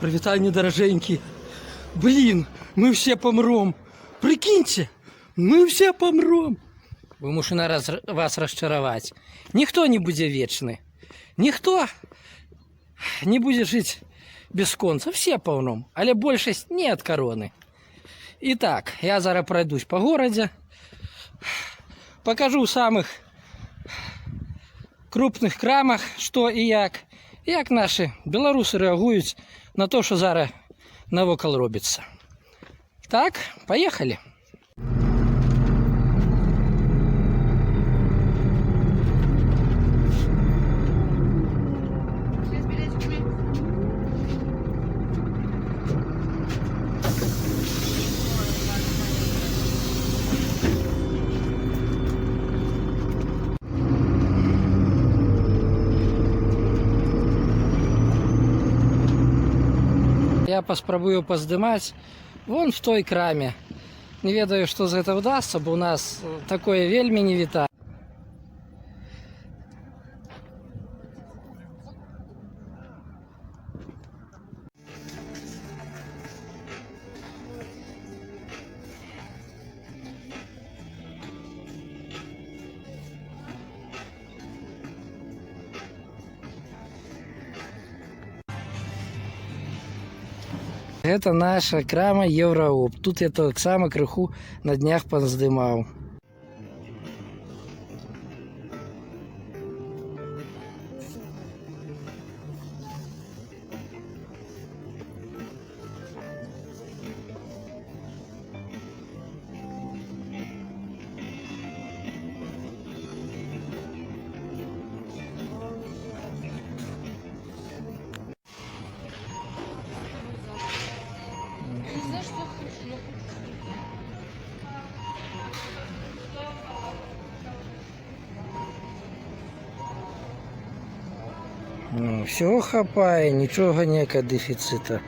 Привітання, дороженькі. Блін, ми всі помрем. Прикиньте, ми всі помрем. Вимушена вас розчарувати. Ніхто не буде вічний. Ніхто не буде жити без конца. Всі помрем, але більшість не від корони. І так, я зараз пройдусь по городу. Покажу в самих крупних крамах, що і як наші білоруси реагують на те, що зараз навокал робиться. Так, поїхали. Я поспробую поздымать вон в той краме. Не ведаю, что за это удастся, бо у нас такое вельми не віта. Это наша крама Еврооп. Тут я так само крыху на днях поздымал. Ну, все хапає, нічого ніякого дефіцита.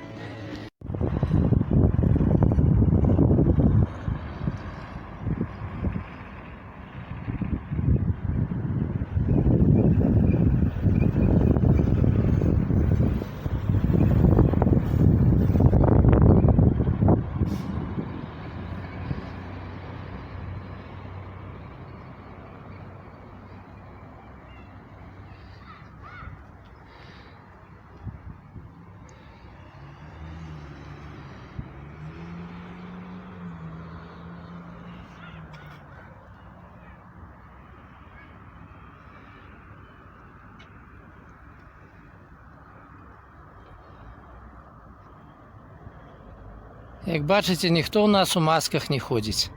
Як бачите, ніхто у нас у масках не ходить.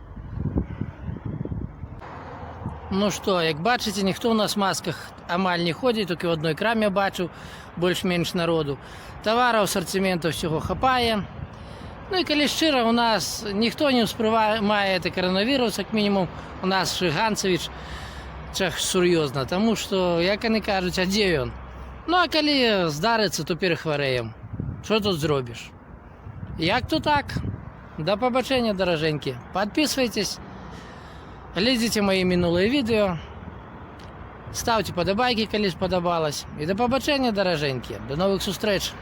Ну що, як бачите, ніхто у нас в масках амаль не ходить, тільки в одній крамі бачу більш-менш народу. Товару, асортименту всього хапає. Ну і коли щиро, у нас ніхто не сприймає цей коронавірус, як мінімум у нас Шиганцевич, це серйозно, тому що, як вони кажуть, а де він? Ну а коли здариться, то перехворіємо. Що тут зробиш? Як то так? До побачення, дороженькі. Підписуйтесь, глядите мої минулі відео, ставте подобайки, коли сподобалось. І до побачення, дороженькі. До нових зустріч.